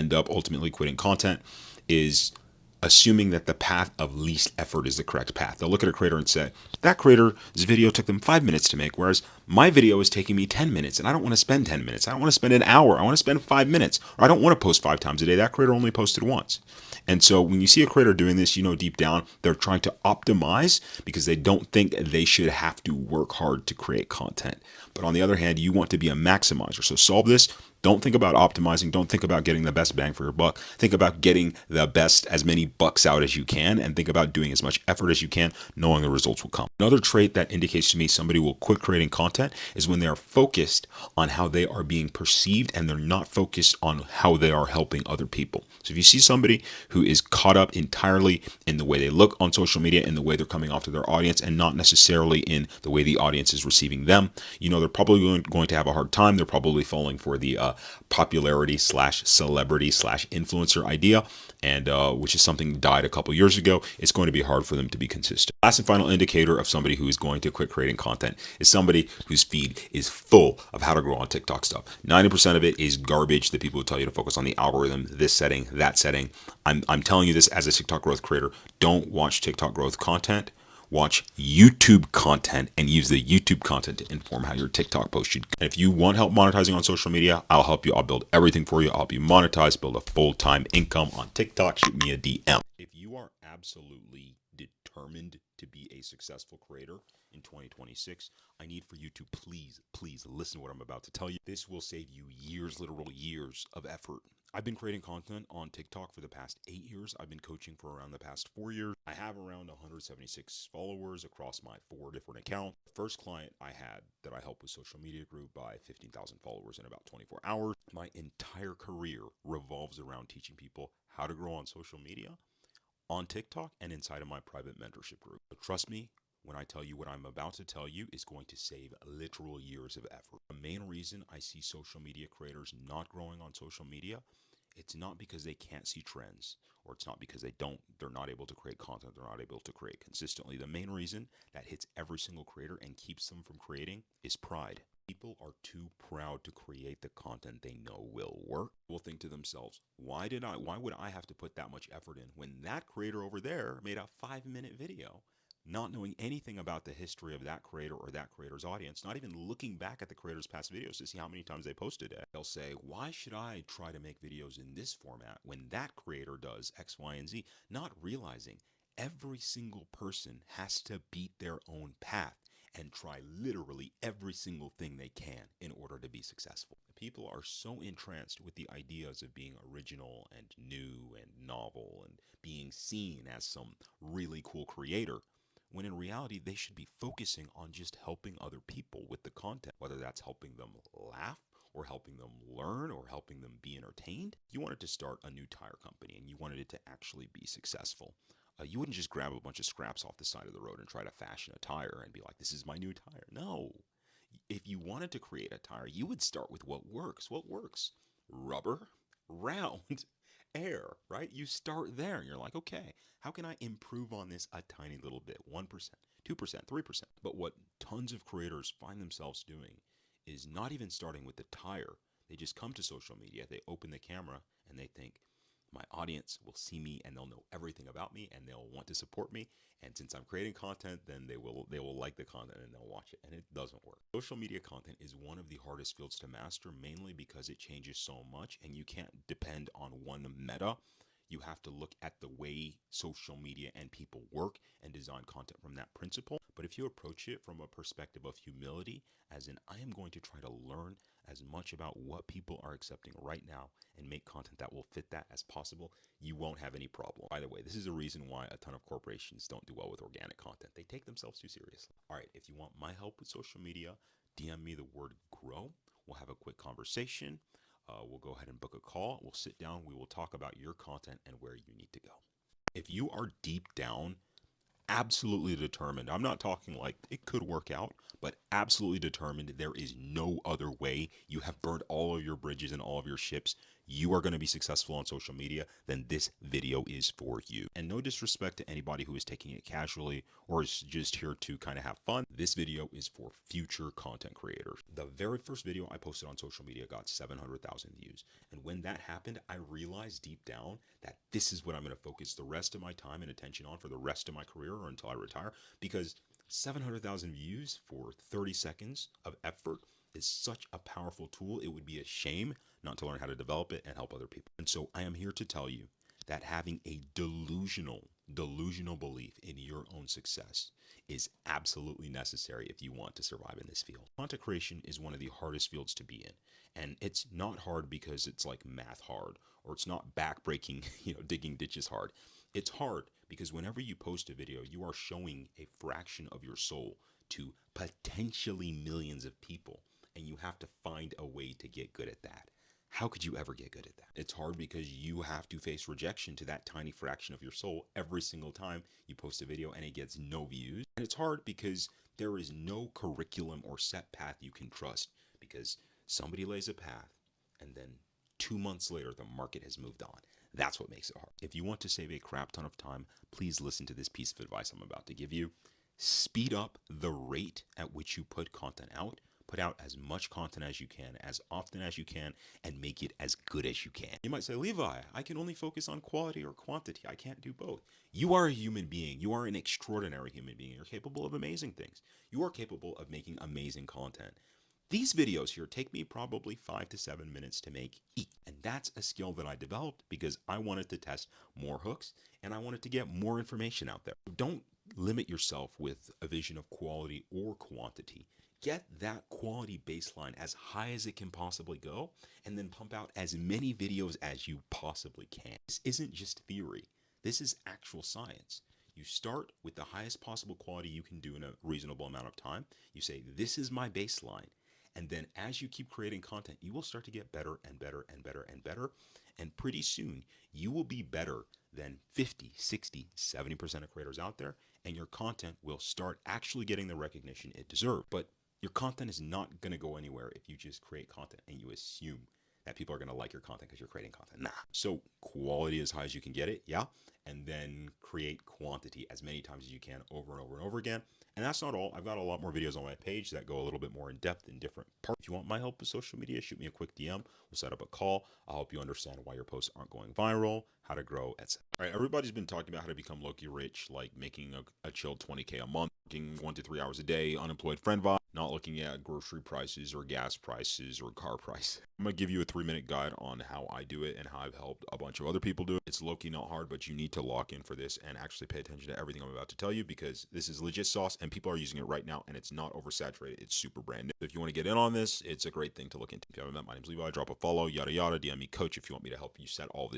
end up ultimately quitting content is assuming that the path of least effort is the correct path. They'll look at a creator and say, that creator's video took them 5 minutes to make, whereas my video is taking me 10 minutes and I don't want to spend 10 minutes. I don't want to spend an hour. I want to spend 5 minutes. Or I don't want to post 5 times a day. That creator only posted once. And so when you see a creator doing this, you know deep down they're trying to optimize because they don't think they should have to work hard to create content. But on the other hand, you want to be a maximizer. So solve this. Don't think about optimizing. Don't think about getting the best bang for your buck. Think about getting the best, as many bucks out as you can, and think about doing as much effort as you can, knowing the results will come. Another trait that indicates to me somebody will quit creating content is when they are focused on how they are being perceived and they're not focused on how they are helping other people. So if you see somebody who is caught up entirely in the way they look on social media, in the way they're coming off to their audience, and not necessarily in the way the audience is receiving them, you know they're probably going to have a hard time. They're probably falling for the popularity slash celebrity slash influencer idea, and which is something died a couple years ago. It's going to be hard for them to be consistent. Last and final indicator of somebody who is going to quit creating content is somebody whose feed is full of how to grow on TikTok stuff. 90% of it is garbage. The people who tell you to focus on the algorithm, this setting, that setting. I'm telling you this as a TikTok growth creator. Don't watch TikTok growth content. Watch YouTube content and use the YouTube content to inform how your TikTok post should. And if you want help monetizing on social media, I'll help you. I'll build everything for you. I'll help you monetize, build a full-time income on TikTok. Shoot me a DM. If you are absolutely determined to be a successful creator in 2026, I need for you to please listen to what I'm about to tell you. This will save you years, literal years of effort. I've been creating content on TikTok for the past 8 years. I've been coaching for around the past 4 years. I have around 176 followers across my 4 different accounts. The first client I had that I helped with social media grew by 15,000 followers in about 24 hours. My entire career revolves around teaching people how to grow on social media, on TikTok, and inside of my private mentorship group. But trust me, when I tell you what I'm about to tell you is going to save literal years of effort. The main reason I see social media creators not growing on social media, it's not because they can't see trends, or it's not because they're not able to create content, they're not able to create consistently. The main reason that hits every single creator and keeps them from creating is pride. People are too proud to create the content they know will work. Will think to themselves, why would I have to put that much effort in when that creator over there made a 5-minute video? Not knowing anything about the history of that creator or that creator's audience, not even looking back at the creator's past videos to see how many times they posted it. They'll say, why should I try to make videos in this format when that creator does X, Y, and Z? Not realizing every single person has to beat their own path and try literally every single thing they can in order to be successful. People are so entranced with the ideas of being original and new and novel and being seen as some really cool creator, when in reality they should be focusing on just helping other people with the content, whether that's helping them laugh or helping them learn or helping them be entertained. You wanted to start a new tire company and you wanted it to actually be successful. You wouldn't just grab a bunch of scraps off the side of the road and try to fashion a tire and be like, this is my new tire. No. If you wanted to create a tire, you would start with what works. What works? Rubber, round, air, right? You start there and you're like, okay, how can I improve on this a tiny little bit? 1%, 2%, 3%. But what tons of creators find themselves doing is not even starting with the tire. They just come to social media, they open the camera, and they think, my audience will see me and they'll know everything about me and they'll want to support me. And since I'm creating content, then they will like the content and they'll watch it. And it doesn't work. Social media content is one of the hardest fields to master, mainly because it changes so much and you can't depend on one meta. You have to look at the way social media and people work and design content from that principle. But if you approach it from a perspective of humility, as in I am going to try to learn as much about what people are accepting right now and make content that will fit that as possible, you won't have any problem. By the way, this is a reason why a ton of corporations don't do well with organic content. They take themselves too seriously. All right, if you want my help with social media, DM me the word grow. We'll have a quick conversation. We'll go ahead and book a call. We'll sit down. We will talk about your content and where you need to go. If you are deep down absolutely determined, I'm not talking like it could work out, but absolutely determined there is no other way, you have burned all of your bridges and all of your ships, you are going to be successful on social media, then this video is for you. And no disrespect to anybody who is taking it casually or is just here to kind of have fun. This video is for future content creators. The very first video I posted on social media got 700,000 views. And when that happened, I realized deep down that this is what I'm going to focus the rest of my time and attention on for the rest of my career or until I retire, because 700,000 views for 30 seconds of effort is such a powerful tool. It would be a shame not to learn how to develop it and help other people. And so I am here to tell you that having a delusional belief in your own success is absolutely necessary if you want to survive in this field. Content creation is one of the hardest fields to be in. And it's not hard because it's like math hard, or it's not backbreaking, digging ditches hard. It's hard because whenever you post a video, you are showing a fraction of your soul to potentially millions of people. And you have to find a way to get good at that. How could you ever get good at that? It's hard because you have to face rejection to that tiny fraction of your soul every single time you post a video and it gets no views. And it's hard because there is no curriculum or set path you can trust, because somebody lays a path and then 2 months later, the market has moved on. That's what makes it hard. If you want to save a crap ton of time, please listen to this piece of advice I'm about to give you. Speed up the rate at which you put content out. Put out as much content as you can, as often as you can, and make it as good as you can. You might say, Levi, I can only focus on quality or quantity. I can't do both. You are a human being. You are an extraordinary human being. You're capable of amazing things. You are capable of making amazing content. These videos here take me probably 5 to 7 minutes to make each. And that's a skill that I developed because I wanted to test more hooks and I wanted to get more information out there. Don't limit yourself with a vision of quality or quantity. Get that quality baseline as high as it can possibly go, and then pump out as many videos as you possibly can. This isn't just theory. This is actual science. You start with the highest possible quality you can do in a reasonable amount of time. You say, this is my baseline. And then as you keep creating content, you will start to get better and better and better and better. And pretty soon, you will be better than 50, 60, 70% of creators out there. And your content will start actually getting the recognition it deserves. But your content is not going to go anywhere if you just create content and you assume that people are going to like your content because you're creating content. Nah. So quality as high as you can get it, yeah. And then create quantity as many times as you can over and over and over again. And that's not all. I've got a lot more videos on my page that go a little bit more in depth in different parts. If you want my help with social media, shoot me a quick DM. We'll set up a call. I'll help you understand why your posts aren't going viral, how to grow, etc. All right, everybody's been talking about how to become low-key rich, like making a chill 20K a month, working 1 to 3 hours a day, unemployed friend vibe, not looking at grocery prices or gas prices or car prices. I'm going to give you a 3-minute guide on how I do it and how I've helped a bunch of other people do it. It's low-key not hard, but you need to lock in for this and actually pay attention to everything I'm about to tell you, because this is legit sauce and people are using it right now and it's not oversaturated. It's super brand new. If you want to get in on this, it's a great thing to look into. If you haven't met, my name's Levi. Drop a follow, yada yada. DM me coach if you want me to help you set all of this